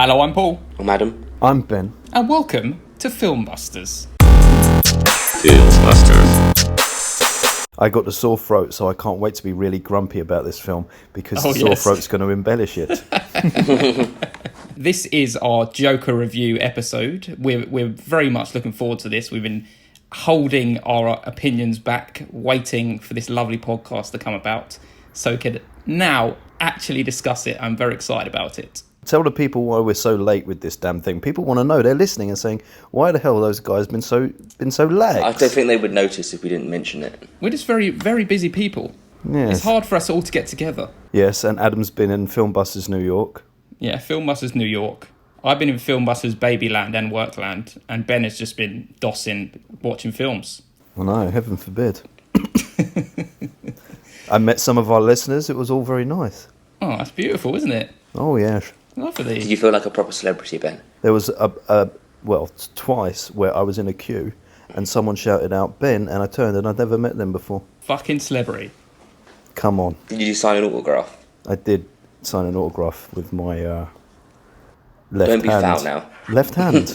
Hello, I'm Paul. I'm Adam. I'm Ben. And welcome to FilmBusters. FilmBusters. I got the sore throat, so I can't wait to be really grumpy about this film because the sore throat's going to embellish it. This is our Joker review episode. We're very much looking forward to this. We've been holding our opinions back, waiting for this lovely podcast to come about so we could now actually discuss it. I'm very excited about it. Tell the people why we're so late with this damn thing. People want to know. They're listening and saying, "Why the hell are those guys been so lax?" I don't think they would notice if we didn't mention it. We're just very, very busy people. Yes. It's hard for us all to get together. Yes, and Adam's been in FilmBusters New York. Yeah, FilmBusters New York. I've been in FilmBusters Babyland and Workland, and Ben has just been dossing, watching films. Well, no, heaven forbid. I met some of our listeners. It was all very nice. Oh, that's beautiful, isn't it? Oh, yes. Lovely. Did you feel like a proper celebrity, Ben? There was twice where I was in a queue and someone shouted out, "Ben," and I turned and I'd never met them before. Fucking celebrity. Come on. Did you sign an autograph? I did sign an autograph with my left hand. Don't be foul now. Left hand.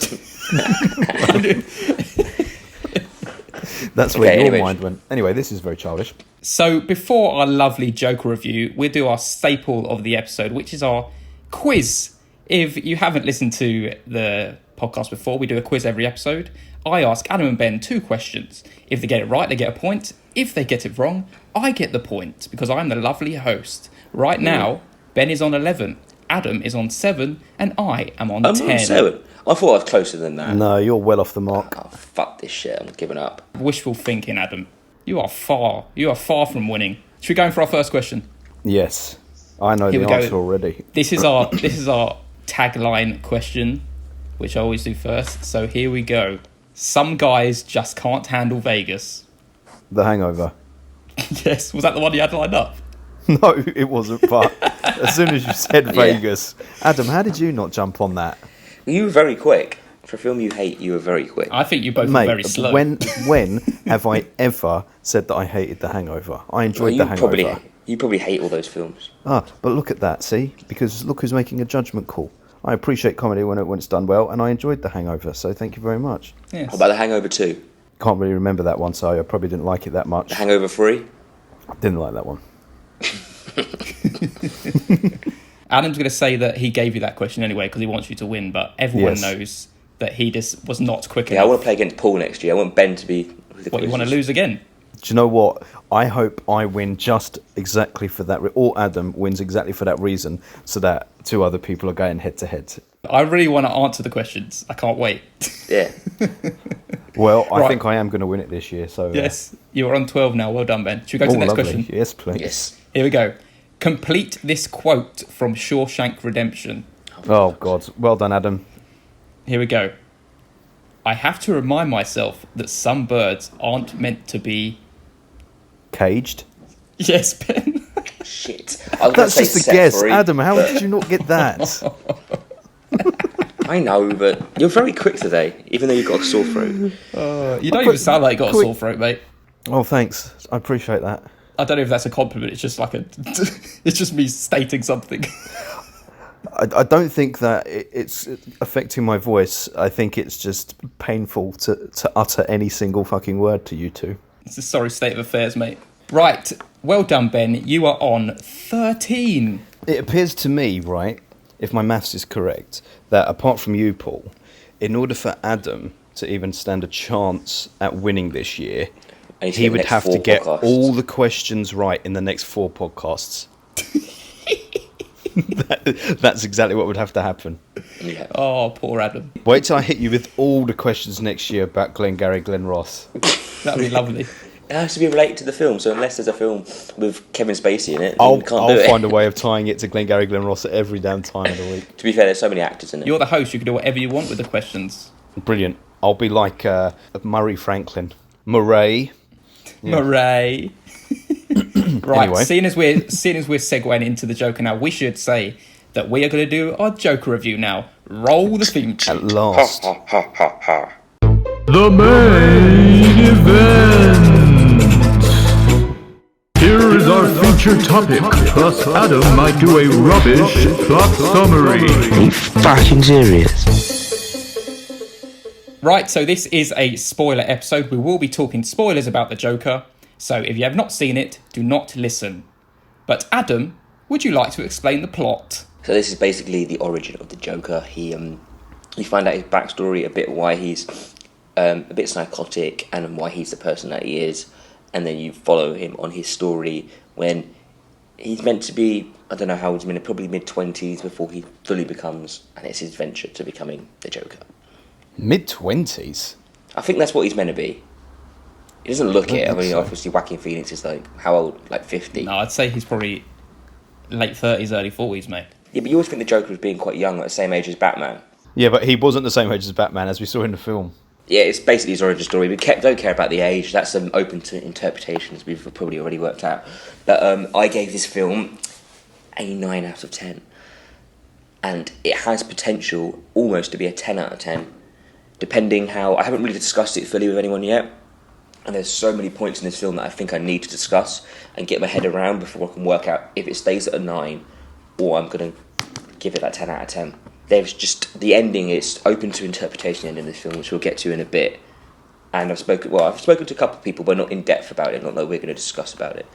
That's where your mind went. Anyway, this is very childish. So before our lovely Joker review, we'll do our staple of the episode, which is our quiz. If you haven't listened to the podcast before, we do a quiz every episode. I ask Adam and Ben 2 questions. If they get it right, they get a point. If they get it wrong, I get the point because I'm the lovely host. Right now, Ben is on 11, Adam is on 7, and I am on 10. I'm on 7. I thought I was closer than that. No, you're well off the mark. Oh, fuck this shit. I'm giving up. Wishful thinking, Adam. You are far from winning. Should we go in for our first question? Yes. I know the answer already. This is our tagline question, which I always do first. So here we go. Some guys just can't handle Vegas. The Hangover. Yes, was that the one you had lined up? No, it wasn't, but as soon as you said Vegas, Adam, how did you not jump on that? You were very quick. For a film you hate, you were very quick. I think you both were very slow. When have I ever said that I hated The Hangover? I enjoyed The Hangover. You probably hate all those films. But look at that, see? Because look who's making a judgment call. I appreciate comedy when it's done well, and I enjoyed The Hangover, so thank you very much. Yes. How about The Hangover 2? Can't really remember that one, so I probably didn't like it that much. The Hangover 3? Didn't like that one. Adam's going to say that he gave you that question anyway because he wants you to win, but everyone knows that he just was not quick enough. Yeah, I want to play against Paul next year. I want Ben to be... What, you want to lose again? Do you know what? I hope I win just exactly for that, or Adam wins exactly for that reason, so that 2 other people are going head to head. I really want to answer the questions. I can't wait. Yeah. Well, I think I am going to win it this year. So yes, you're on 12 now. Well done, Ben. Should we go to the next question? Yes, please. Yes. Here we go. Complete this quote from Shawshank Redemption. Oh, God. Well done, Adam. Here we go. I have to remind myself that some birds aren't meant to be... Caged? Yes, Ben. Shit. That's just a guess. Adam, how did you not get that? I know, but you're very quick today, even though you've got a sore throat. You don't even sound like you got a sore throat, mate. Oh, thanks. I appreciate that. I don't know if that's a compliment. It's just like it's just me stating something. I don't think that it's affecting my voice. I think it's just painful to utter any single fucking word to you two. It's a sorry state of affairs, mate. Right. Well done, Ben. You are on 13. It appears to me, right, if my maths is correct, that apart from you, Paul, in order for Adam to even stand a chance at winning this year, he would have to get all the questions right in the next 4 podcasts. That's exactly what would have to happen. Yeah. Oh, poor Adam. Wait till I hit you with all the questions next year about Glengarry Glen Ross. That'd be lovely. It has to be related to the film, so unless there's a film with Kevin Spacey in it, I'll can't do it. find a way of tying it to Glengarry Glen Ross at every damn time of the week. To be fair, there's so many actors in it. You're the host. You can do whatever you want with the questions. Brilliant. I'll be like Murray Franklin. Murray. Yeah. Murray. Right, Anyway. seeing as we're segueing into the Joker now, we should say that we are going to do our Joker review now. Roll the theme tune. At last. Ha, ha, ha, ha. The main event. Here is our feature feature topic, plus Adam might do a rubbish plot summary. Are you fucking serious? Right, so this is a spoiler episode. We will be talking spoilers about the Joker. So if you have not seen it, do not listen. But Adam, would you like to explain the plot? So this is basically the origin of the Joker. You find out his backstory, a bit why he's a bit psychotic and why he's the person that he is. And then you follow him on his story when he's meant to be, I don't know how old he's probably mid-20s before he fully becomes, and it's his venture to becoming the Joker. Mid-20s? I think that's what he's meant to be. He doesn't look it. I mean, obviously, Joaquin Phoenix is like, how old? Like 50? No, I'd say he's probably late 30s, early 40s, mate. Yeah, but you always think the Joker was being quite young, like the same age as Batman. Yeah, but he wasn't the same age as Batman, as we saw in the film. Yeah, it's basically his origin story. We don't care about the age. That's open to interpretations. We've probably already worked out. But I gave this film a 9 out of 10. And it has potential almost to be a 10 out of 10. Depending how... I haven't really discussed it fully with anyone yet. And there's so many points in this film that I think I need to discuss and get my head around before I can work out if it stays at a 9 or I'm going to give it that 10 out of 10. There's just... The ending is open to interpretation, in this film, which we'll get to in a bit. And I've spoken to a couple of people, but not in depth about it, not that we're going to discuss about it.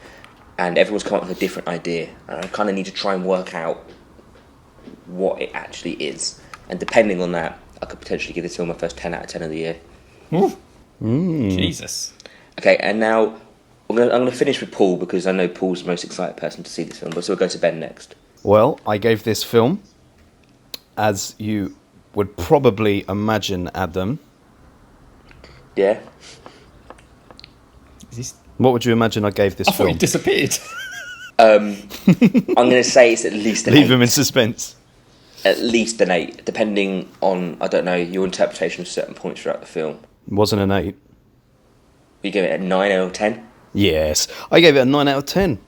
And everyone's come up with a different idea. And I kind of need to try and work out what it actually is. And depending on that, I could potentially give this film my first 10 out of 10 of the year. Jesus. Okay, and now I'm going to finish with Paul, because I know Paul's the most excited person to see this film, but so we'll go to Ben next. Well, I gave this film, as you would probably imagine, Adam. Yeah? What would you imagine I gave this I film? thought he disappeared. I'm going to say it's at least an 8. Leave him in suspense. At least an 8, depending on, I don't know, your interpretation of certain points throughout the film. It wasn't an 8. You give it a 9 out of 10? Yes, I gave it a 9 out of 10.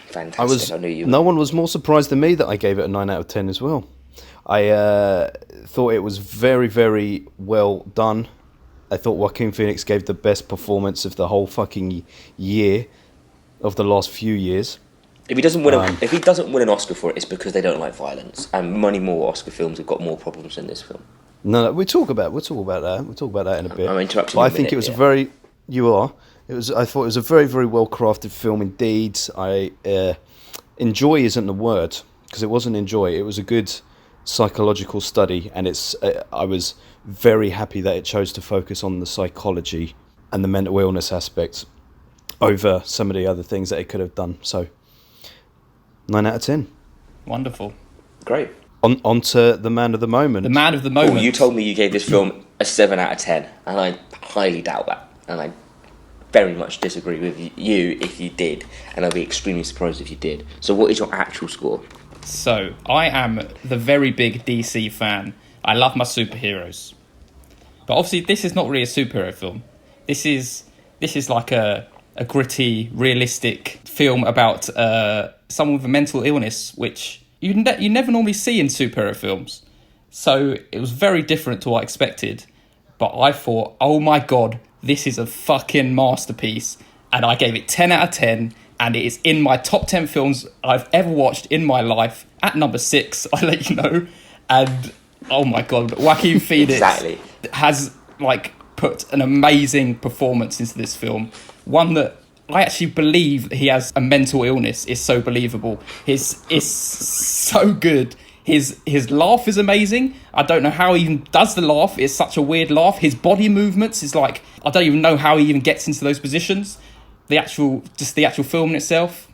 Fantastic, I knew you would. No one was more surprised than me that I gave it a 9 out of 10 as well. I thought it was very, very well done. I thought Joaquin Phoenix gave the best performance of the whole fucking year, of the last few years. If he doesn't win, if he doesn't win an Oscar for it, it's because they don't like violence, and many more Oscar films have got more problems than this film. No, we'll talk about that. We'll talk about that in a bit. I'm interrupting. But I think it was a very. You are. I thought it was a very, very well crafted film indeed. Enjoy isn't the word, because it wasn't enjoy. It was a good psychological study, and I was very happy that it chose to focus on the psychology and the mental illness aspects over some of the other things that it could have done. So 9 out of 10. Wonderful. Great. On to the man of the moment. The man of the moment. Paul, you told me you gave this film a 7 out of 10, and I highly doubt that. And I very much disagree with you if you did, and I'd be extremely surprised if you did. So what is your actual score? So, I am the very big DC fan. I love my superheroes. But obviously, this is not really a superhero film. This is like a gritty, realistic film about someone with a mental illness, which you never normally see in superhero films. So it was very different to what I expected. But I thought, oh my god, this is a fucking masterpiece. And I gave it 10 out of 10. And it is in my top 10 films I've ever watched in my life. At number 6, I let you know. And oh my god, Joaquin Phoenix has put an amazing performance into this film. One that I actually believe he has a mental illness is so believable. It's so good. His laugh is amazing. I don't know how he even does the laugh. It's such a weird laugh. His body movements is I don't even know how he even gets into those positions. The actual film in itself,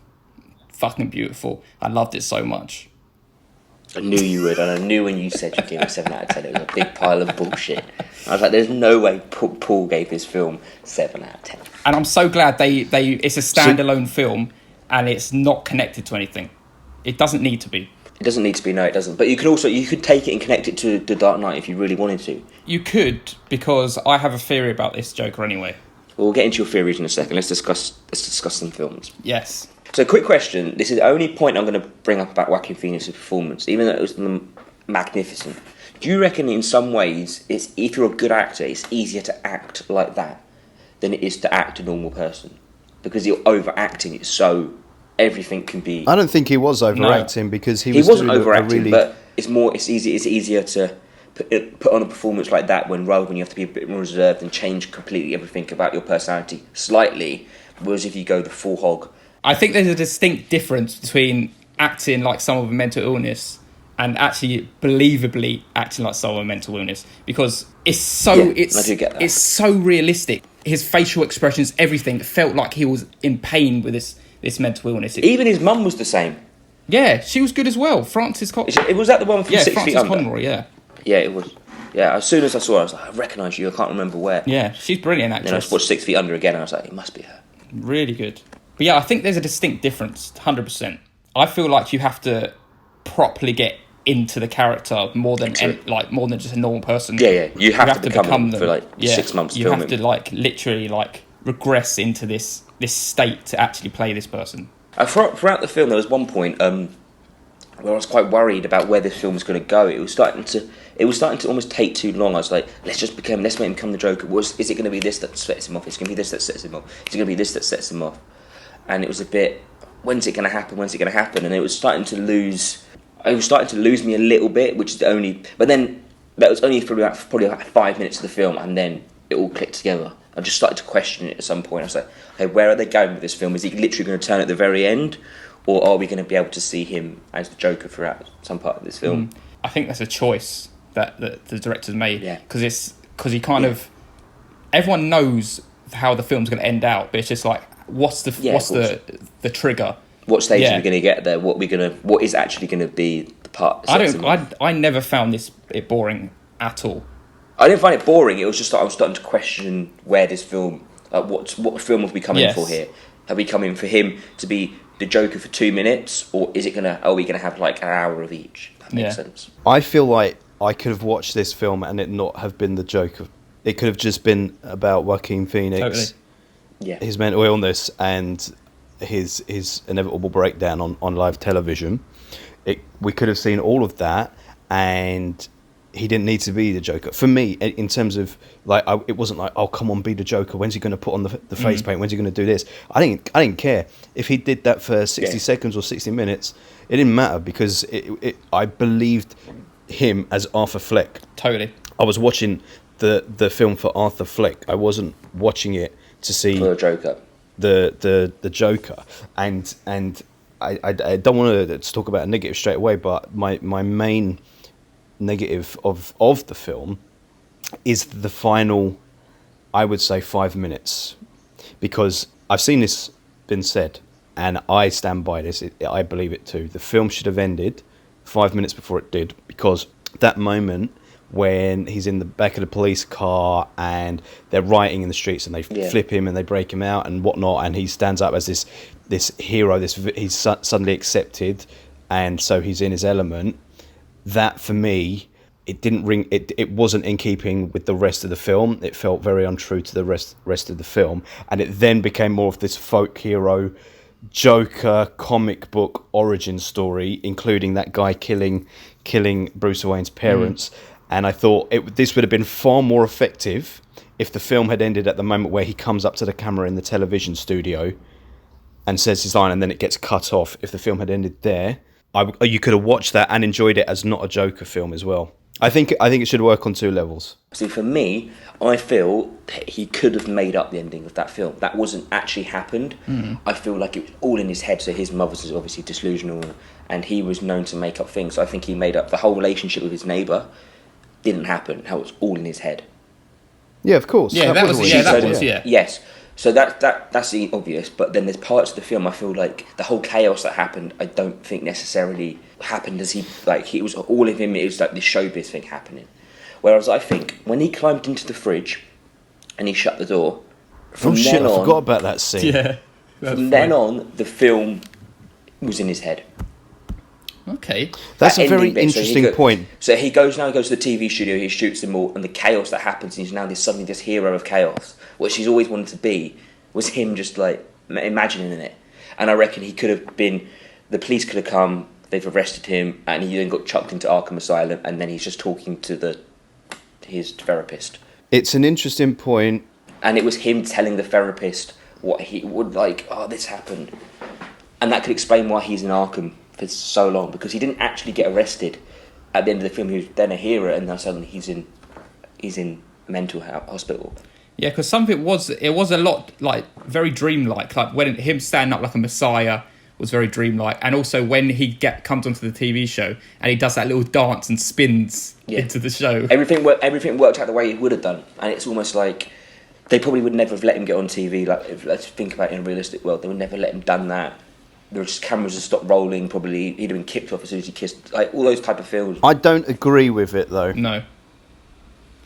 fucking beautiful. I loved it so much. I knew you would, and I knew when you said you gave it 7 out of 10, it was a big pile of bullshit. I was like, there's no way Paul gave this film 7 out of 10. And I'm so glad it's a standalone film, and it's not connected to anything. It doesn't need to be. It doesn't need to be, no, it doesn't. But you could take it and connect it to The Dark Knight if you really wanted to. You could, because I have a theory about this Joker anyway. Well, we'll get into your theories in a second. Let's discuss some films. Yes. So, quick question. This is the only point I'm going to bring up about Joaquin Phoenix's performance, even though it was magnificent. Do you reckon in some ways, if you're a good actor, it's easier to act like that than it is to act a normal person? Because you're overacting it so everything can be. I don't think he was overacting because he wasn't doing overacting, really... but it's easier to put on a performance like that rather when you have to be a bit more reserved and change completely everything about your personality slightly. Whereas if you go the full hog, I think there's a distinct difference between acting like someone with mental illness and actually believably acting like someone with mental illness, because I do get that. It's so realistic. His facial expressions, everything felt like he was in pain with this mental illness. Even his mum was the same. Yeah, she was good as well. Frances It was that the one from 6 Frances Feet Under? Conroy, yeah. Yeah, it was. Yeah, as soon as I saw her, I was like, I recognise you, I can't remember where. Yeah, she's brilliant actress. Then I watched 6 Feet Under again, and I was like, it must be her. Really good. But yeah, I think there's a distinct difference, 100%. I feel like you have to properly get into the character more than just a normal person. Yeah. You have to become them for like 6 months. You have to literally regress into this state to actually play this person. Throughout the film, there was one point where I was quite worried about where this film was going to go. It was starting to almost take too long. I was like, let's make him become the Joker. Is it going to be this that sets him off? Is it going to be this that sets him off? Is it going to be this that sets him off? And it was a bit, when's it going to happen? And it was starting to lose me a little bit, which is the only. But then that was only probably like 5 minutes of the film, and then it all clicked together. I just started to question it at some point. I was like, okay, where are they going with this film? Is he literally going to turn at the very end, or are we going to be able to see him as the Joker throughout some part of this film? I think that's a choice that the director's made. Yeah. Because he kind of, everyone knows how the film's going to end out, but it's just like, what's the trigger? What stage are we going to get there? What is actually going to be the part? I never found it boring at all. I didn't find it boring. It was just that I was starting to question where this film, what film have we come in for here? Have we come in for him to be the Joker for 2 minutes, or are we gonna have like an hour of each? That makes sense. I feel like I could have watched this film and it not have been the Joker. It could have just been about Joaquin Phoenix, his mental illness, and his inevitable breakdown on live television. We could have seen all of that, and he didn't need to be the Joker. For me, in terms of, it wasn't like, oh, come on, be the Joker. When's he going to put on the face paint? When's he going to do this? I didn't care. If he did that for 60 seconds or 60 minutes, it didn't matter, because I believed him as Arthur Fleck. Totally. I was watching the film for Arthur Fleck. I wasn't watching it to see... For the Joker. The Joker. And I don't want to talk about a negative straight away, but my main... negative of the film is the final, I would say, 5 minutes, because I've seen this been said, and I stand by this. I believe it too. The film should have ended 5 minutes before it did, because that moment when he's in the back of the police car and they're rioting in the streets and they flip him and they break him out and whatnot, and he stands up as this hero, he's suddenly accepted, and so he's in his element. That, for me, it didn't ring. It wasn't in keeping with the rest of the film. It felt very untrue to the rest of the film, and it then became more of this folk hero, Joker comic book origin story, including that guy killing Bruce Wayne's parents. And I thought this would have been far more effective if the film had ended at the moment where he comes up to the camera in the television studio and says his line, and then it gets cut off. If the film had ended there, you could have watched that and enjoyed it as not a Joker film as well. I think it should work on 2 levels. See, for me, I feel that he could have made up the ending of that film. That wasn't actually happened. I feel like it was all in his head. So his mother was obviously delusional, and he was known to make up things. So I think he made up the whole relationship with his neighbour. Didn't happen. How it was all in his head. Yeah, of course. Yeah, that was. Yes. So that's the obvious, but then there's parts of the film I feel like the whole chaos that happened, I don't think necessarily happened as it was all of him. It was like this showbiz thing happening. Whereas I think when he climbed into the fridge and he shut the door, I forgot about that scene. Yeah. From then on, the film was in his head. Okay. That's a very interesting point. So he goes to the TV studio, he shoots them all, and the chaos that happens, he's now suddenly this hero of chaos. What he's always wanted to be was him just like imagining it. And I reckon he could have been, the police could have come, they've arrested him, and he then got chucked into Arkham Asylum, and then he's just talking to his therapist. It's an interesting point. And it was him telling the therapist what he would like, this happened. And that could explain why he's in Arkham for so long, because he didn't actually get arrested at the end of the film. He was then a hero, and now suddenly he's in mental hospital. Yeah, because some of it was a lot like very dreamlike. Like when him standing up like a messiah was very dreamlike, and also when he comes onto the TV show and he does that little dance and spins into the show. Everything worked out the way it would have done, and it's almost like they probably would never have let him get on TV. Like, let's think about it in a realistic world, they would never let him done that. There were just cameras that stopped rolling. Probably he'd have been kicked off as soon as he kissed. Like all those type of films. I don't agree with it though. No.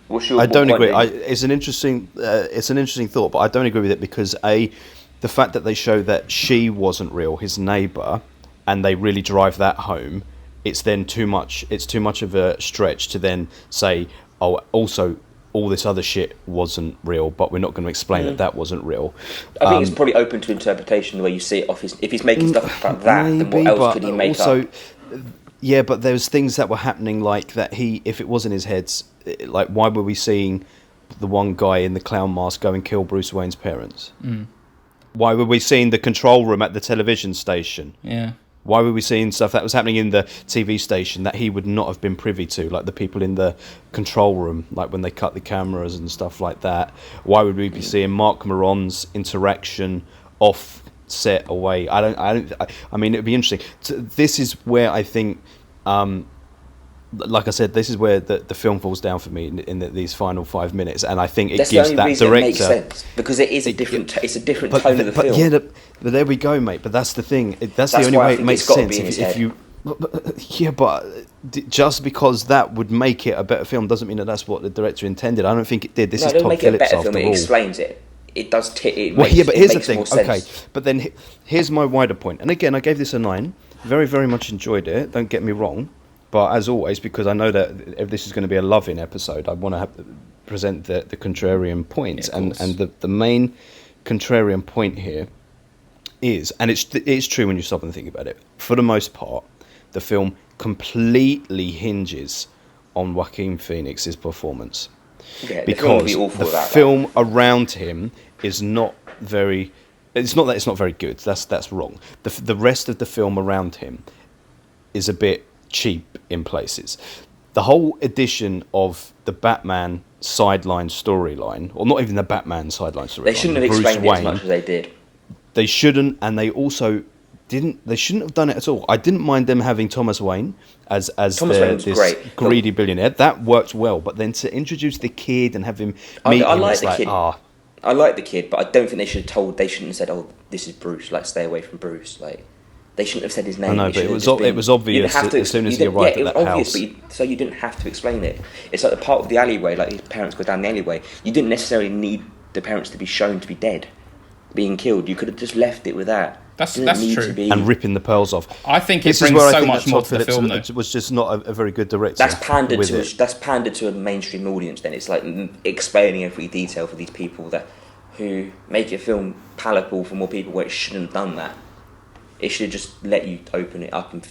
I don't agree. It's an interesting thought, but I don't agree with it because the fact that they show that she wasn't real, his neighbour, and they really drive that home, it's then too much. It's too much of a stretch to then say, oh, also all this other shit wasn't real, but we're not going to explain that wasn't real. I think it's probably open to interpretation the way you see it off his. If he's making stuff about that, then what else could he make up? Yeah, but there was things that were happening like that. If it was in his head, like why were we seeing the one guy in the clown mask go and kill Bruce Wayne's parents? Why were we seeing the control room at the television station? Yeah. Why were we seeing stuff that was happening in the TV station that he would not have been privy to, like the people in the control room, like when they cut the cameras and stuff like that? Why would we be seeing Mark Moron's interaction off set away? I mean, it'd be interesting. This is where I think, like I said, this is where the film falls down for me in these final 5 minutes, and I think it gives that director. It makes sense because it is a different tone of the film. Yeah, but there we go, mate. But that's the thing. That's the only way it makes sense. If you, yeah, but just because that would make it a better film doesn't mean that that's what the director intended. I don't think it did. This is Todd make Phillips it a better after film. all. It explains it. It does. But here's the thing. Okay, but then here's my wider point. And again, I gave this a 9. Very, very much enjoyed it. Don't get me wrong. But as always, because I know that if this is going to be a loving episode, I want to present the contrarian points. And the main contrarian point here is, and it's true when you stop and think about it, for the most part, the film completely hinges on Joaquin Phoenix's performance. Yeah, because the film around him is not very... It's not that it's not very good. That's wrong. The rest of the film around him is a bit cheap in places. The whole edition of the Batman sideline storyline, or not even the Batman sideline storyline, they shouldn't have explained it as much as they did. They shouldn't, and they also didn't. They shouldn't have done it at all. I didn't mind them having Thomas Wayne as this greedy billionaire. That worked well, but then to introduce the kid and have him meet him, like the kid. I like the kid, but I don't think they should have told. They shouldn't have said, "Oh, this is Bruce. Like, stay away from Bruce." Like, they shouldn't have said his name. I know, but it was obvious as soon as he arrived at that house. So you didn't have to explain it. It's like the part of the alleyway, like his parents go down the alleyway. You didn't necessarily need the parents to be shown to be dead, being killed. You could have just left it with that. That's true. And ripping the pearls off. I think it brings so much more to the film, though. Was just not a very good director. That's pandered to a mainstream audience. Then it's like explaining every detail for these people who make a film palatable for more people, where it shouldn't have done that. It should just let you open it up, and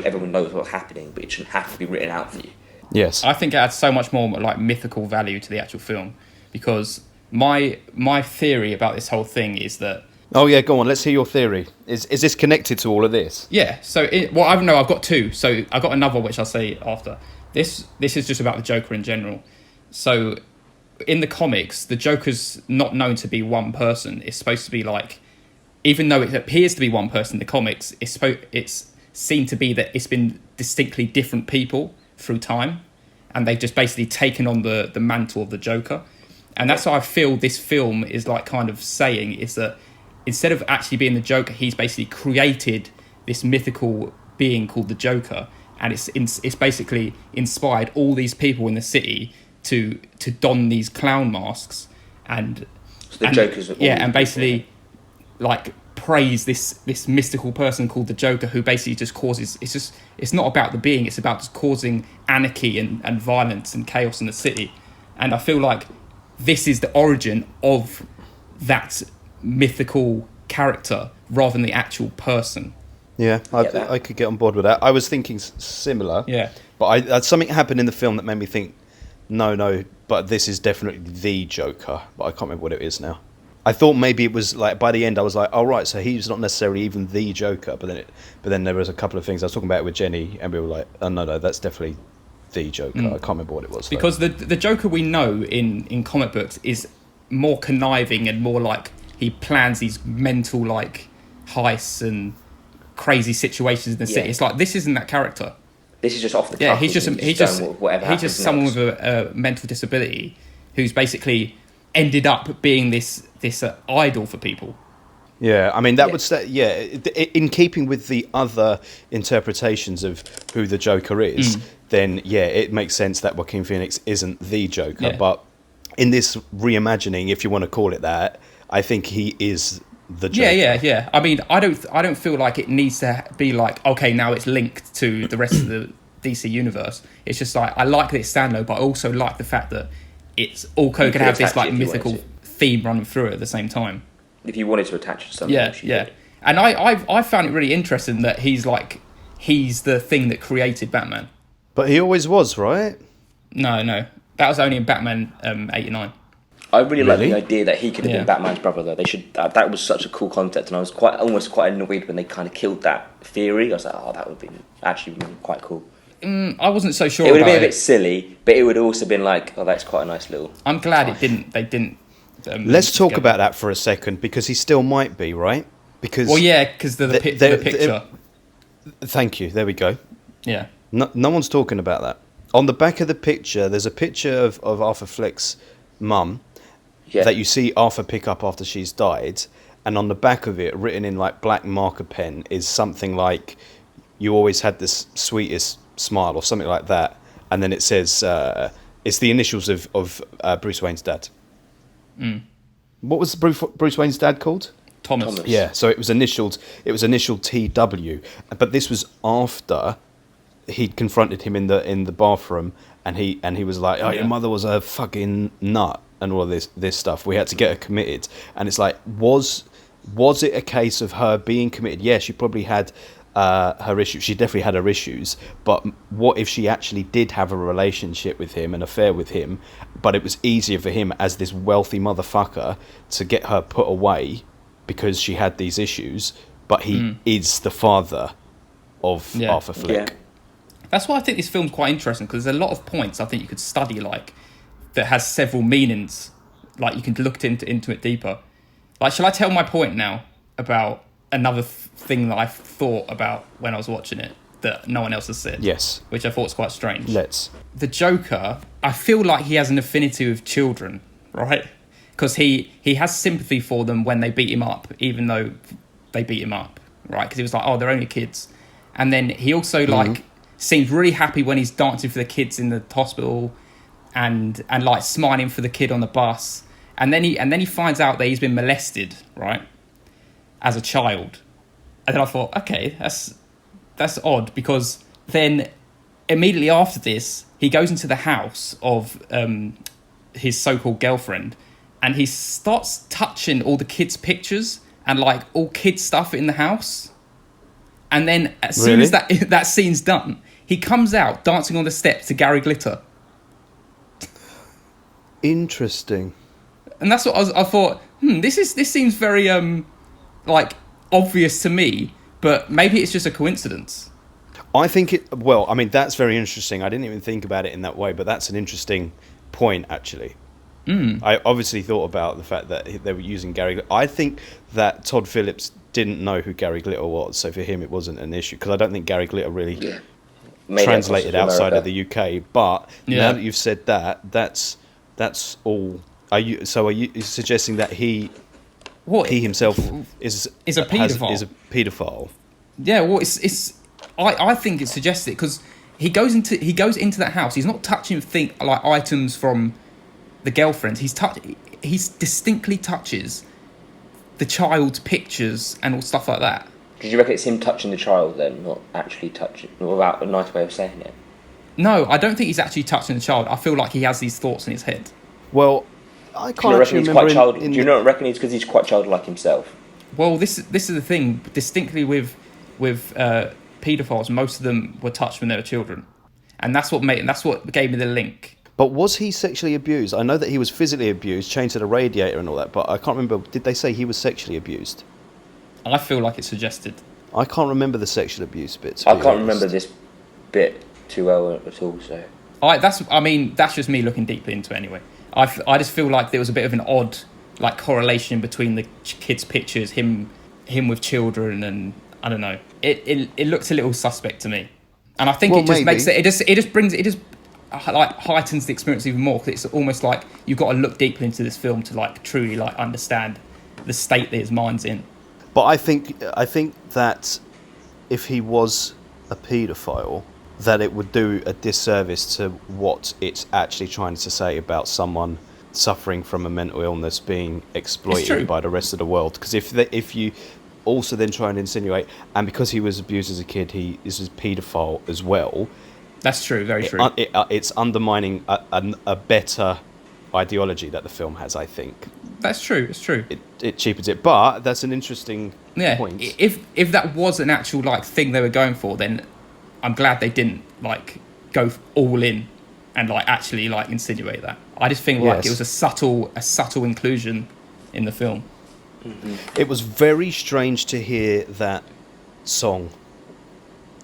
everyone knows what's happening, but it shouldn't have to be written out for you. Yes, I think it adds so much more like mythical value to the actual film, because my theory about this whole thing is that. Oh yeah, go on. Let's hear your theory. Is this connected to all of this? Yeah. So I've got 2. So I got another which I'll say after. This is just about the Joker in general. So in the comics, the Joker's not known to be one person. It's supposed to be like, even though it appears to be one person in the comics, it's seen to be that it's been distinctly different people through time, and they've just basically taken on the mantle of the Joker. And that's what I feel this film is like kind of saying, is that instead of actually being the Joker, he's basically created this mythical being called the Joker, and it's basically inspired all these people in the city to don these clown masks and Joker's and basically like praise this mystical person called the Joker, who basically just causes. It's not about the being; it's about just causing anarchy and violence and chaos in the city. And I feel like this is the origin of that mythical character rather than the actual person. Yeah, I could get on board with that. I was thinking similar. Yeah, but something happened in the film that made me think, no, but this is definitely the Joker. But I can't remember what it is now. I thought maybe it was like by the end I was like, oh right, so he's not necessarily even the Joker. But then there was a couple of things I was talking about it with Jenny, and we were like, oh no, that's definitely the Joker. I can't remember what it was because the Joker we know in comic books is more conniving and more like he plans these mental like heists and crazy situations in the city. It's like this isn't that character. This is just off the cuff. Yeah, he's just someone next. with a mental disability who's basically ended up being this idol for people. Yeah, I mean that would say in keeping with the other interpretations of who the Joker is, then it makes sense that Joaquin Phoenix isn't the Joker. Yeah. But in this reimagining, if you want to call it that, I think he is the Joker. Yeah. I mean, I don't feel like it needs to be like, okay, now it's linked to the rest of the DC universe. It's just like I like that it's standalone, but I also like the fact that it's all can have this like mythical theme running through it at the same time. If you wanted to attach it to something, yeah. And I found it really interesting that he's the thing that created Batman. But he always was, right? No, that was only in Batman '89. I really like the idea that he could have been Batman's brother, though. They should. That was such a cool concept, and I was almost quite annoyed when they kind of killed that theory. I was like, oh, that would be actually been quite cool. I wasn't so sure. It would have been a bit silly, but it would have also been like, oh, that's quite a nice little. I'm glad they didn't. Let's talk about that for a second, because he still might be, right? Because because the picture. Thank you. There we go. Yeah. No one's talking about that. On the back of the picture, there's a picture of Arthur Fleck's mum that you see Arthur pick up after she's died, and on the back of it, written in like black marker pen, is something like, "You always had this sweetest smile," or something like that, and then it says it's the initials of Bruce Wayne's dad. What was Bruce Wayne's dad called? Thomas. Yeah, so it was initialed TW, but this was after he'd confronted him in the bathroom, and he was like, "Oh, your mother was a fucking nut," and all of this stuff. We had to get her committed, and it's like, was it a case of her being committed? Yeah, she probably had her issues. She definitely had her issues, but what if she actually did have a relationship with him, an affair with him, but it was easier for him as this wealthy motherfucker to get her put away because she had these issues, but he is the father of Arthur Fleck. Yeah. That's why I think this film's quite interesting, because there's a lot of points I think you could study, like, that has several meanings. Like, you can look into it deeper. Like, shall I tell my point now about another thing that I thought about when I was watching it that no one else has said? Yes. Which I thought was quite strange. Let's. The Joker, I feel like he has an affinity with children, right? Because he has sympathy for them when they beat him up, even though they beat him up, right? Because he was like, oh, they're only kids. And then he also, like, seems really happy when he's dancing for the kids in the hospital and like smiling for the kid on the bus. And then he finds out that he's been molested, right, as a child. And then I thought, okay, that's odd, because then immediately after this, he goes into the house of his so-called girlfriend, and he starts touching all the kids' pictures and like all kids' stuff in the house. And then as soon as that scene's done, he comes out dancing on the steps to Gary Glitter. Interesting. And that's what I thought. This seems very like obvious to me, but maybe it's just a coincidence. I think it. Well, I mean, that's very interesting. I didn't even think about it in that way, but that's an interesting point, actually. I obviously thought about the fact that they were using Gary Glitter. I think that Todd Phillips didn't know who Gary Glitter was, so for him it wasn't an issue, because I don't think Gary Glitter really translated outside of the UK. But now that you've said that, that's all. Are you suggesting that he himself is a paedophile? Is a paedophile? Yeah. Well, I think it suggests it, because he goes into that house. He's not touching like items from the girlfriend. He distinctly touches the child's pictures and all stuff like that. Did you reckon it's him touching the child then, not actually touching, without a nice way of saying it? No, I don't think he's actually touching the child. I feel like he has these thoughts in his head. Well, I can't actually remember. Do you not reckon it's because he's quite childlike himself? Well, this is the thing. Distinctly with paedophiles, most of them were touched when they were children, and that's what gave me the link. But was he sexually abused? I know that he was physically abused, chained to the radiator and all that, but I can't remember. Did they say he was sexually abused? I feel like it's suggested. I can't remember the sexual abuse bit. I can't remember this bit too well at all. So that's just me looking deeply into it anyway. I just feel like there was a bit of an odd like correlation between the kids' pictures, him with children, and I don't know. It looks a little suspect to me, and I think it just makes it. It just like heightens the experience even more, because it's almost like you've got to look deeply into this film to like truly like understand the state that his mind's in. But I think that if he was a paedophile, that it would do a disservice to what it's actually trying to say about someone suffering from a mental illness being exploited by the rest of the world. Because if you also then try and insinuate, and because he was abused as a kid, he is a paedophile as well. That's true, very true. It's undermining a better ideology that the film has, I think. That's true, it's true. It cheapens it, but that's an interesting point. If that was an actual like thing they were going for, then I'm glad they didn't like go all in and like actually like insinuate that. I just think like it was a subtle inclusion in the film. Mm-hmm. It was very strange to hear that song.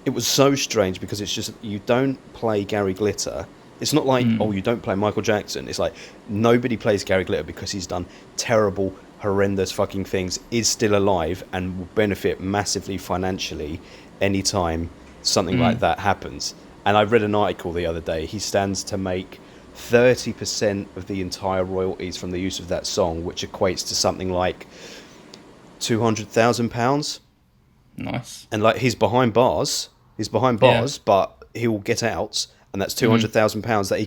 It was so strange because it's just, you don't play Gary Glitter. It's not like, you don't play Michael Jackson. It's like, nobody plays Gary Glitter because he's done terrible, horrendous fucking things, is still alive, and will benefit massively financially anytime something like that happens. And I read an article the other day. He stands to make 30% of the entire royalties from the use of that song, which equates to something like £200,000. Nice. And like, he's behind bars, but he'll get out. And that's £200,000 that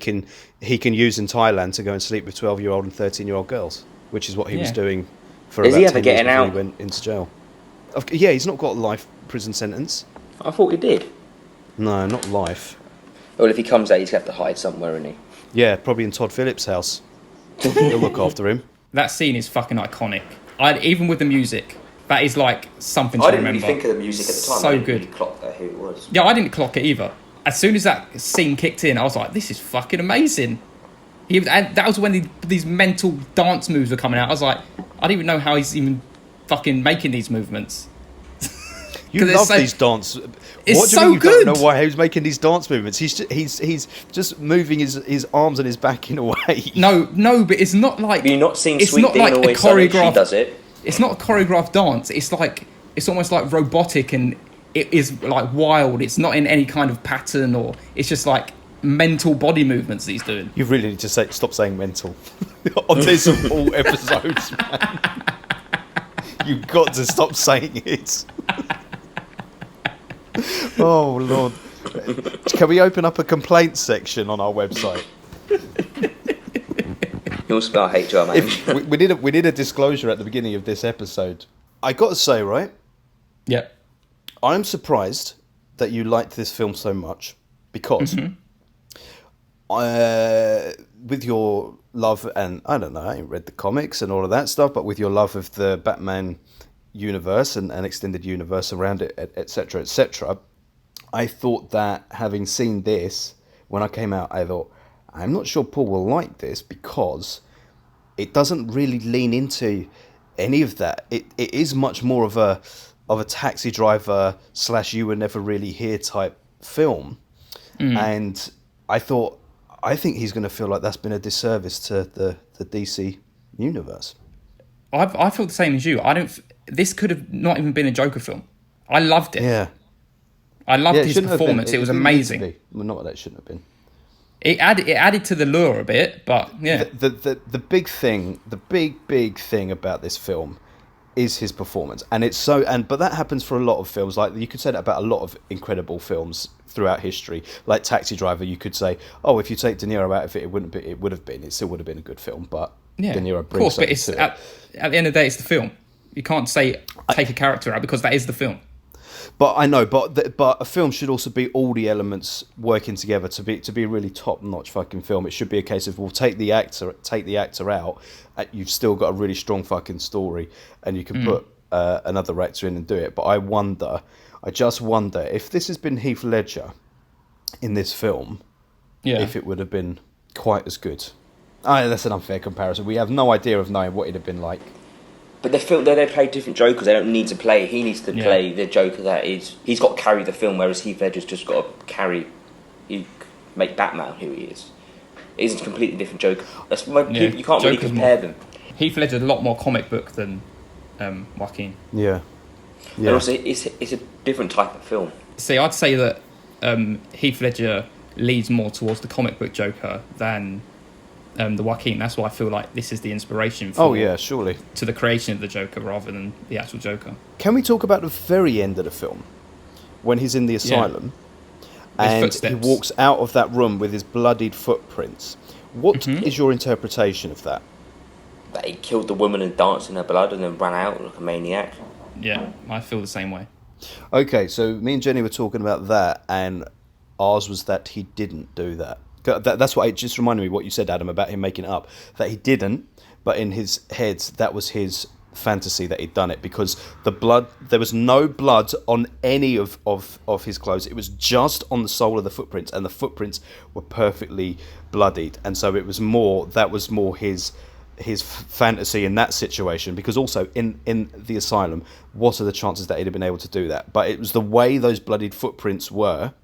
he can use in Thailand to go and sleep with 12-year-old and 13-year-old girls, which is what he was doing for about 10 years before he went into jail. Yeah, he's not got a life prison sentence. I thought he did. No, not life. Well, if he comes out, he's going to have to hide somewhere, isn't he? Yeah, probably in Todd Phillips' house. He'll look after him. That scene is fucking iconic. Even with the music, that is like something to remember. I didn't really think of the music at the time. So I didn't good. really clock who it was. Yeah, I didn't clock it either. As soon as that scene kicked in, I was like, this is fucking amazing. And that was when these mental dance moves were coming out. I was like, I don't even know how he's even fucking making these movements. You love these dance. It's what do you so mean you good. don't know why he was making these dance movements? He's just moving his arms and his back in a way. No, but it's not like. Have you not seen it's Sweet not Dean like Always a Sunny? choreographed. She does it. It's not a choreographed dance. It's almost like robotic, and it is like wild. It's not in any kind of pattern, or it's just like mental body movements that he's doing. You really need to stop saying mental on this of all episodes, man. You've got to stop saying it. Oh Lord! Can we open up a complaints section on our website? You'll spell HR, man. We need a disclosure at the beginning of this episode. I got to say, right? Yeah. I'm surprised that you liked this film so much, because with your love, and I don't know, I ain't read the comics and all of that stuff, but with your love of the Batman universe and extended universe around it, etc., I thought that, having seen this, when I came out, I thought, I'm not sure Paul will like this, because it doesn't really lean into any of that. It is much more of a Taxi Driver / You Were Never Really Here type film. And I think he's going to feel like that's been a disservice to the DC universe. I feel the same as you. This could have not even been a Joker film. I loved it. Yeah. I loved his performance. It was amazing. Well, not that it shouldn't have been. It added to the lure a bit, but yeah. The big thing, the big thing about this film is his performance, and it's so. But that happens for a lot of films. Like, you could say that about a lot of incredible films throughout history. Like Taxi Driver, you could say, oh, if you take De Niro out of it, it still would have been a good film. But Yeah, De Niro brings, of course, but it's at the end of the day, it's the film. You can't say take a character out, because that is the film. But I know, but a film should also be all the elements working together to be a really top-notch fucking film. It should be a case of, we'll take the actor out, you've still got a really strong fucking story, and you can put another actor in and do it. But I just wonder if this has been Heath Ledger in this film, if it would have been quite as good. That's an unfair comparison. We have no idea of knowing what it'd have been like. But they play different Jokers. They don't need to play. He needs to play the Joker that is. He's got to carry the film, whereas Heath Ledger's just got to make Batman who he is. It's a completely different Joker. That's why you can't really compare them. Heath Ledger's a lot more comic book than Joaquin. Yeah. And also, it's a different type of film. See, I'd say that Heath Ledger leads more towards the comic book Joker than the Joaquin. That's why I feel like this is the inspiration for surely to the creation of the Joker rather than the actual Joker. Can we talk about the very end of the film when he's in the asylum and he walks out of that room with his bloodied footprints? What is your interpretation of that? That he killed the woman and danced in her blood and then ran out like a maniac. Yeah, I feel the same way. Okay, so me and Jenny were talking about that, and ours was that he didn't do that. That's what it just reminded me what you said, Adam, about him making it up. That he didn't, but in his head, that was his fantasy that he'd done it, because there was no blood on any of his clothes. It was just on the sole of the footprints, and the footprints were perfectly bloodied. And so that was more his fantasy in that situation, because also in the asylum, what are the chances that he'd have been able to do that? But it was the way those bloodied footprints were,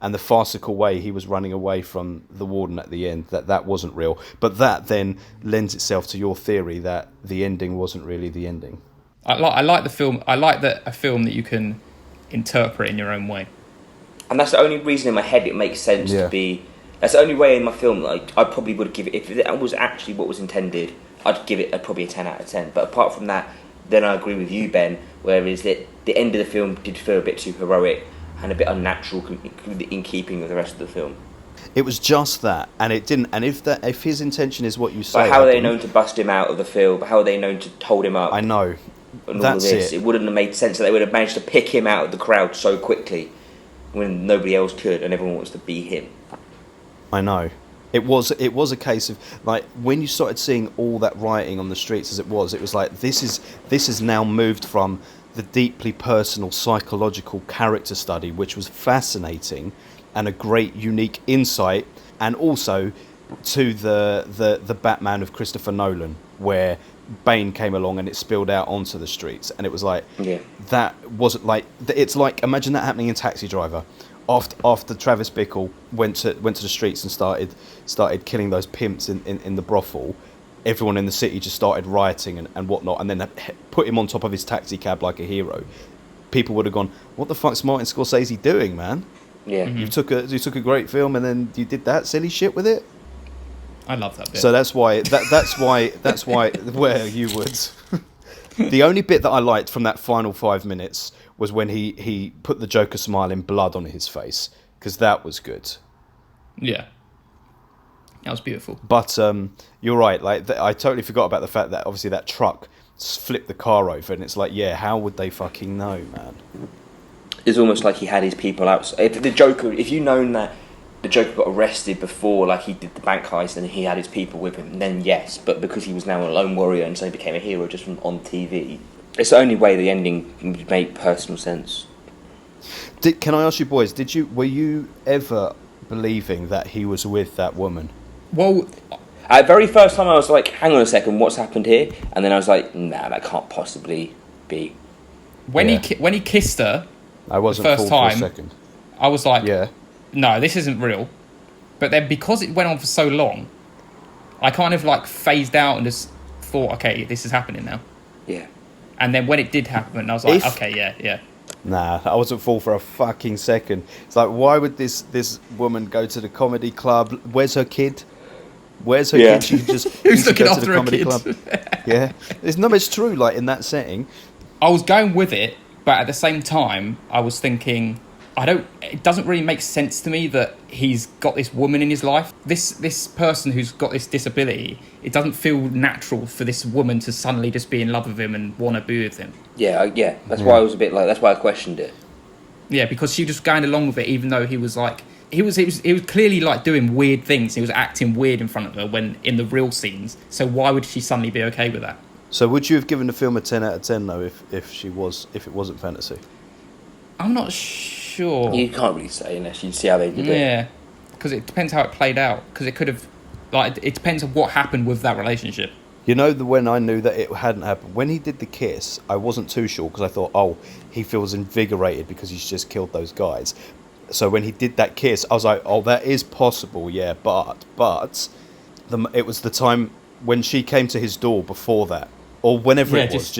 and the farcical way he was running away from the warden at the end, that wasn't real. But that then lends itself to your theory that the ending wasn't really the ending. I like the film. I like that a film that you can interpret in your own way. And that's the only reason in my head it makes sense to be. That's the only way in my film. Like, I probably would give it, if that was actually what was intended, I'd give it probably a 10 out of 10. But apart from that, then I agree with you, Ben. Whereas the end of the film did feel a bit too heroic and a bit unnatural in keeping with the rest of the film. It was just that, and it didn't. And if his intention is what you say, but how are they known to bust him out of the field? How are they known to hold him up? I know. And That's all this? It wouldn't have made sense that they would have managed to pick him out of the crowd so quickly when nobody else could, and everyone wants to be him. I know. It was a case of, like, when you started seeing all that rioting on the streets as it was like this is now moved from the deeply personal psychological character study, which was fascinating and a great unique insight, and also to the Batman of Christopher Nolan, where Bane came along and it spilled out onto the streets, and it was like that wasn't like, it's like, imagine that happening in Taxi Driver. After Travis Bickle went to the streets and started killing those pimps in the brothel, everyone in the city just started rioting and whatnot, and then put him on top of his taxi cab like a hero. People would have gone, "What the fuck's Martin Scorsese doing, man? Yeah, you took a great film and then you did that silly shit with it." I love that bit. So that's why where you would. The only bit that I liked from that final 5 minutes was when he put the Joker smile in blood on his face, because that was good. Yeah. That was beautiful. But you're right. Like, I totally forgot about the fact that obviously that truck flipped the car over, and it's like, yeah, how would they fucking know, man? It's almost like he had his people out. If you'd known that the Joker got arrested before, like he did the bank heist, and he had his people with him, then yes. But because he was now a lone warrior and so he became a hero just from on TV, it's the only way the ending would make personal sense. Can I ask you, boys? Were you ever believing that he was with that woman? Well, at the very first time I was like, hang on a second, what's happened here? And then I was like, nah, that can't possibly be. When he kissed her, I wasn't the first for time, a second. I was like, yeah, no, this isn't real. But then because it went on for so long, I kind of like phased out and just thought, okay, this is happening now. Yeah. And then when it did happen, I was like, okay, yeah. Nah, I wasn't full for a fucking second. It's like, why would this woman go to the comedy club? Where's her kid? Where's her kid? She could just Who's looking go to after the her comedy kid? club. Yeah, it's true. Like, in that setting, I was going with it, but at the same time, I was thinking, it doesn't really make sense to me that he's got this woman in his life. This person who's got this disability, it doesn't feel natural for this woman to suddenly just be in love with him and want to be with him. Yeah. That's why I was a bit like, that's why I questioned it. Yeah, because she was just going along with it, even though he was like, he was clearly like doing weird things. He was acting weird in front of her when in the real scenes. So why would she suddenly be okay with that? So would you have given the film a 10 out of 10 though, if it wasn't fantasy? I'm not sure. You can't really say unless you see how they did it. Yeah, because it depends how it played out. Because it could have Like, it depends on what happened with that relationship. You know, when I knew that it hadn't happened, when he did the kiss, I wasn't too sure because I thought, oh, he feels invigorated because he's just killed those guys. So when he did that kiss, I was like, oh, that is possible, yeah, but it was the time when she came to his door before that, or whenever it was.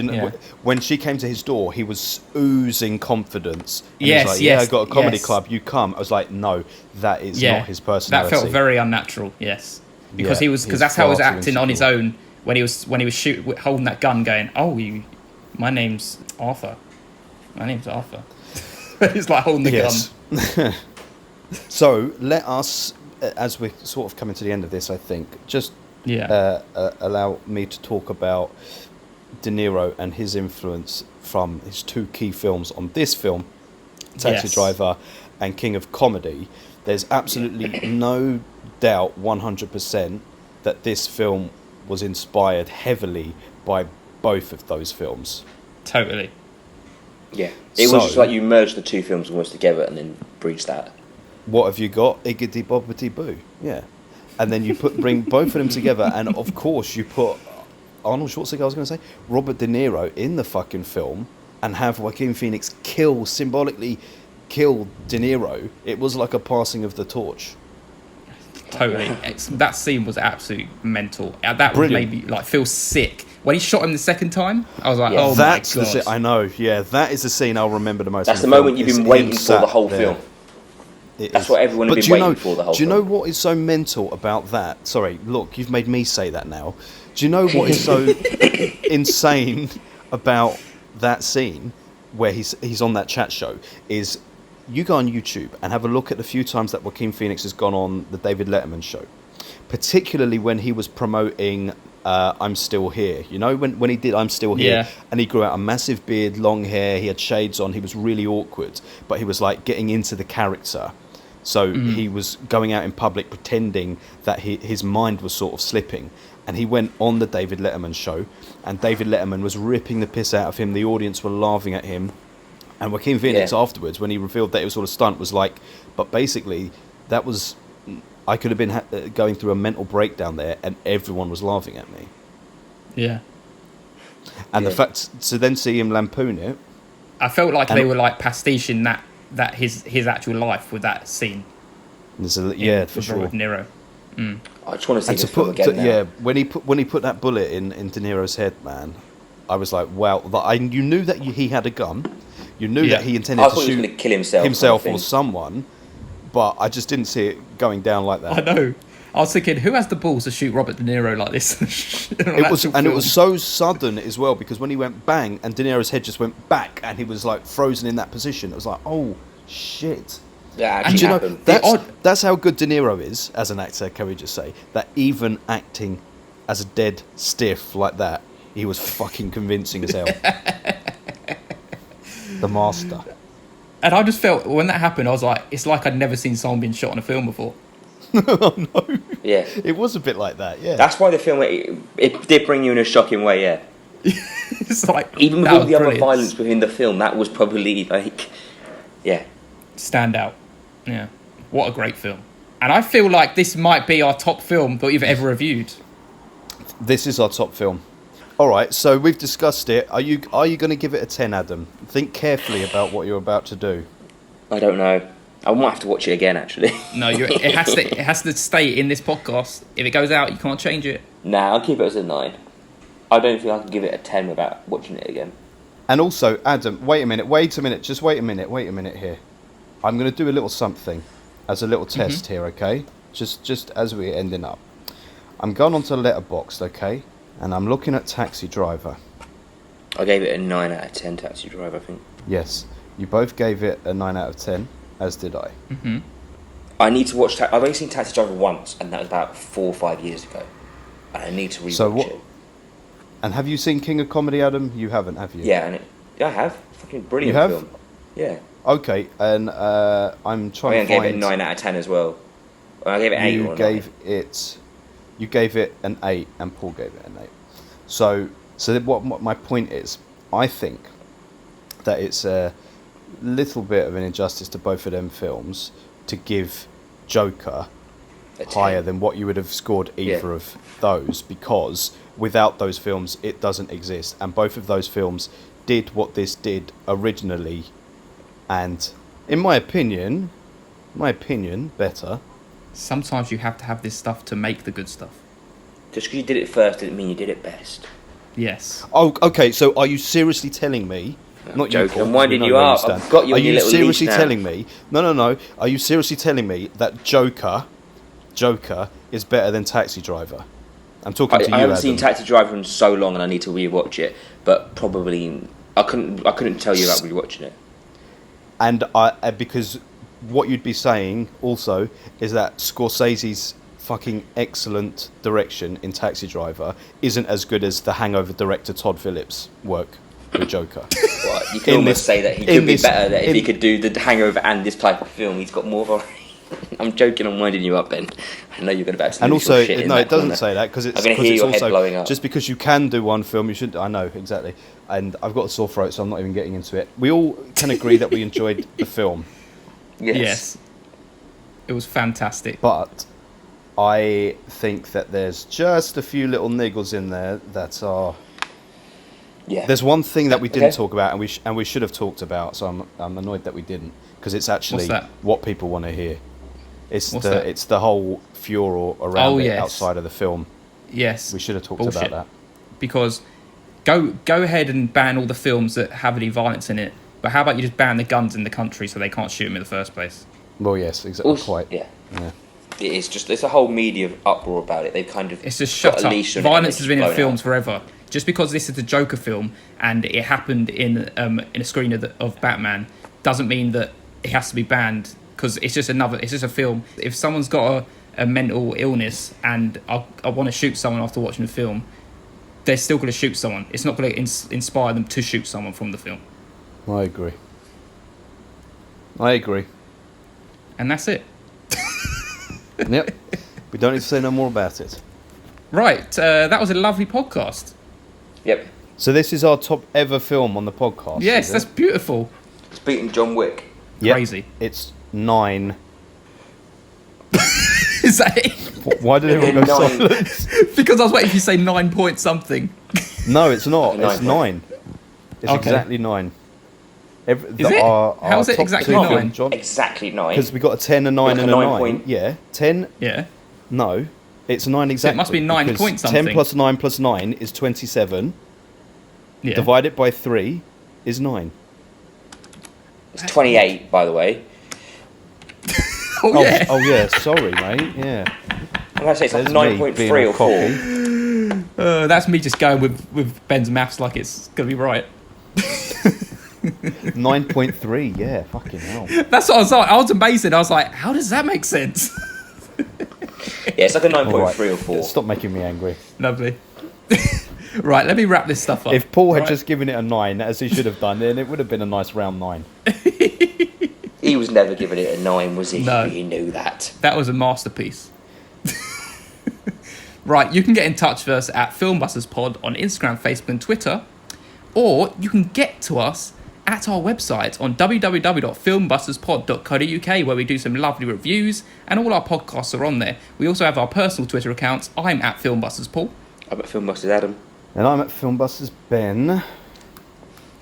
When she came to his door, he was oozing confidence. And he was like, yeah, I got a comedy club, you come. I was like, no, that is not his personality. That felt very unnatural, yes. Because that's how he was acting on his own. When he was holding that gun, going, "Oh, my name's Arthur. My name's Arthur." He's like holding the gun. So let us, as we're sort of coming to the end of this, I think, just allow me to talk about De Niro and his influence from his two key films on this film, Taxi Driver and King of Comedy. There's absolutely no doubt, 100%, that this film was inspired heavily by both of those films. Totally. Yeah. It was just like you merged the two films almost together and then breached that. What have you got? Iggity bobbity boo. Yeah. And then you bring both of them together, and of course you put Arnold Schwarzenegger, I was going to say, Robert De Niro in the fucking film, and have Joaquin Phoenix symbolically kill De Niro. It was like a passing of the torch. Totally. That scene was absolutely mental. That made me feel sick. When he shot him the second time, I was like, oh my God. I know, that is the scene I'll remember the most. That's the moment you've been waiting for the whole film. That's what everyone has been waiting for the whole film. Do you know what is so mental about that? Sorry, look, you've made me say that now. Do you know what is so insane about that scene where he's on that chat show is... You go on YouTube and have a look at the few times that Joaquin Phoenix has gone on the David Letterman show, particularly when he was promoting I'm Still Here. You know, when he did I'm Still Here, and he grew out a massive beard, long hair, he had shades on, he was really awkward, but he was like getting into the character. So he was going out in public pretending that his mind was sort of slipping. And he went on the David Letterman show, and David Letterman was ripping the piss out of him. The audience were laughing at him. And Joaquin Phoenix afterwards, when he revealed that it was sort of stunt, was like, but basically, that was... I could have been going through a mental breakdown there, and everyone was laughing at me. Yeah. And the fact to then see him lampoon it... I felt like they were like pastiching that his actual life with that scene. For sure. Robert De Niro. I just want to see this film again now. Yeah, when he put that bullet in De Niro's head, man, I was like, wow. You knew that he had a gun. You knew that he intended to shoot he was going to kill himself or someone, but I just didn't see it going down like that. I know. I was thinking, who has the balls to shoot Robert De Niro like this? It was so sudden as well, because when he went bang and De Niro's head just went back and he was like frozen in that position, it was like, oh shit. Yeah, actually happened. That's how good De Niro is as an actor, can we just say, that even acting as a dead stiff like that, he was fucking convincing as hell. The master. And I just felt, when that happened, I was like, it's like I'd never seen someone being shot in a film before. Oh, no. Yeah. It was a bit like that, yeah. That's why the film, it did bring you in a shocking way, yeah. It's like... Even with all the other violence within the film, that was probably, like... Yeah. Stand out. Yeah. What a great film. And I feel like this might be our top film that we've ever reviewed. This is our top film. All right, so we've discussed it. Are you going to give it a 10, Adam? Think carefully about what you're about to do. I don't know. I might have to watch it again, actually. No, it has to stay in this podcast. If it goes out, you can't change it. Nah, I'll keep it as a 9. I don't think I can give it a 10 without watching it again. And also, Adam, wait a minute, just wait a minute here. I'm going to do a little something as a little test here, okay? Just as we're ending up. I'm going onto Letterboxd, okay? And I'm looking at Taxi Driver. I gave it a 9 out of 10, Taxi Driver, I think. Yes, you both gave it a 9 out of 10, as did I. Mm-hmm. I need to watch... I've only seen Taxi Driver once, and that was about 4 or 5 years ago. And I need to rewatch it. And have you seen King of Comedy, Adam? You haven't, have you? Yeah, I have. Fucking brilliant film. Yeah. Okay, and I'm trying to find... I gave it a 9 out of 10 as well. I gave it 8 or 9. You gave it an 8, and Paul gave it an 8. So what my point is, I think that it's a little bit of an injustice to both of them films to give Joker higher than what you would have scored either of those, because without those films, it doesn't exist. And both of those films did what this did originally, and in my opinion, better. Sometimes you have to have this stuff to make the good stuff. Just because you did it first didn't mean you did it best. Yes. Oh, okay. So, are you seriously telling me? Not joking. you, I'm winding you up. I've got you. Are on your you little seriously leash now. telling me? No. Are you seriously telling me that Joker is better than Taxi Driver? I'm talking to you. I haven't Adam. seen Taxi Driver in so long, and I need to rewatch it. But probably I couldn't tell you about rewatching it. And because what you'd be saying also is that Scorsese's fucking excellent direction in Taxi Driver isn't as good as the Hangover director Todd Phillips' work with Joker. Well, you can almost say that he could be better that if he could do the Hangover and this type of film. He's got more of a... I'm joking, I'm winding you up, Ben. I know you're going to back to and also, shit no, it doesn't say that, because it's, I'm going to hear your also, head blowing up. just because you can do one film, you should... I know, exactly. And I've got a sore throat, so I'm not even getting into it. We all can agree that we enjoyed the film. Yes. It was fantastic. But I think that there's just a few little niggles in there that are... Yeah. There's one thing that we didn't talk about, and we should have talked about, so I'm annoyed that we didn't, because it's actually what people want to hear. It's the whole furor around it outside of the film. Yes. We should have talked about that. Because go ahead and ban all the films that have any violence in it, but how about you just ban the guns in the country so they can't shoot them in the first place? Well, yes, exactly. Also, yeah. It is just, there's a whole media uproar about it. They've kind of... It's just shut up. Violence has been in films forever. Just because this is a Joker film and it happened in a screen of Batman doesn't mean that it has to be banned, because it's just a film. If someone's got a mental illness and I want to shoot someone after watching the film, they're still going to shoot someone. It's not going to inspire them to shoot someone from the film. I agree. And that's it. Yep. We don't need to say no more about it. Right. That was a lovely podcast. Yep. So this is our top ever film on the podcast. Yes, that's beautiful. It's beating John Wick. Yep. Crazy. It's 9. Is that it? Why did everyone go silent? Because I was waiting for you to say 9 point something. No, it's not. It's 9. It's okay. Exactly 9. Is it? How is it exactly 9? John, exactly 9. Because we got a 10, a 9, and a 9. Point. Yeah, 10. Yeah. No, it's 9 exactly. So it must be 9 point something. 10 plus 9 plus 9 is 27. Yeah. Divide it by 3 is 9. It's 28, by the way. Oh yeah. Oh yeah. Sorry, mate. Yeah. I'm going to say it's like 9.3 or 4. That's me just going with Ben's maths like it's going to be right. 9.3, yeah, fucking hell. That's what I was like. I was amazing. I was like, how does that make sense? Yeah, it's like a 9.3 or 4. Stop making me angry. Lovely. Right, let me wrap this stuff up. If Paul had just given it a 9, as he should have done, then it would have been a nice round 9. He was never giving it a 9, was he? No. He knew that. That was a masterpiece. Right, you can get in touch with us at FilmBusters Pod on Instagram, Facebook and Twitter. Or you can get to us at our website on www.filmbusterspod.co.uk, where we do some lovely reviews and all our podcasts are on there. We also have our personal Twitter accounts. I'm at FilmBusters Paul. I'm at FilmBusters Adam. And I'm at FilmBusters Ben.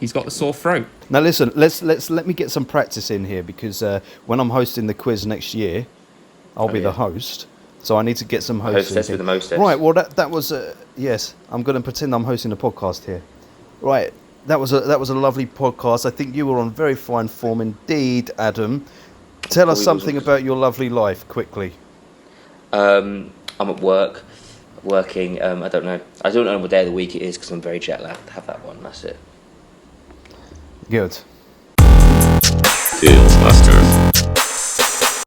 He's got the sore throat. Now listen, let me get some practice in here, because when I'm hosting the quiz next year, I'll be the host. So I need to get some hosting. Hostess with the mostess. Right, well that was yes, I'm going to pretend I'm hosting a podcast here. Right, that was a lovely podcast. I think you were on very fine form indeed, Adam. Tell us something about your lovely life, quickly. I'm at work, working. I don't know what day of the week it is because I'm very jet lagged. Have that one. That's it. Good. FilmBusters.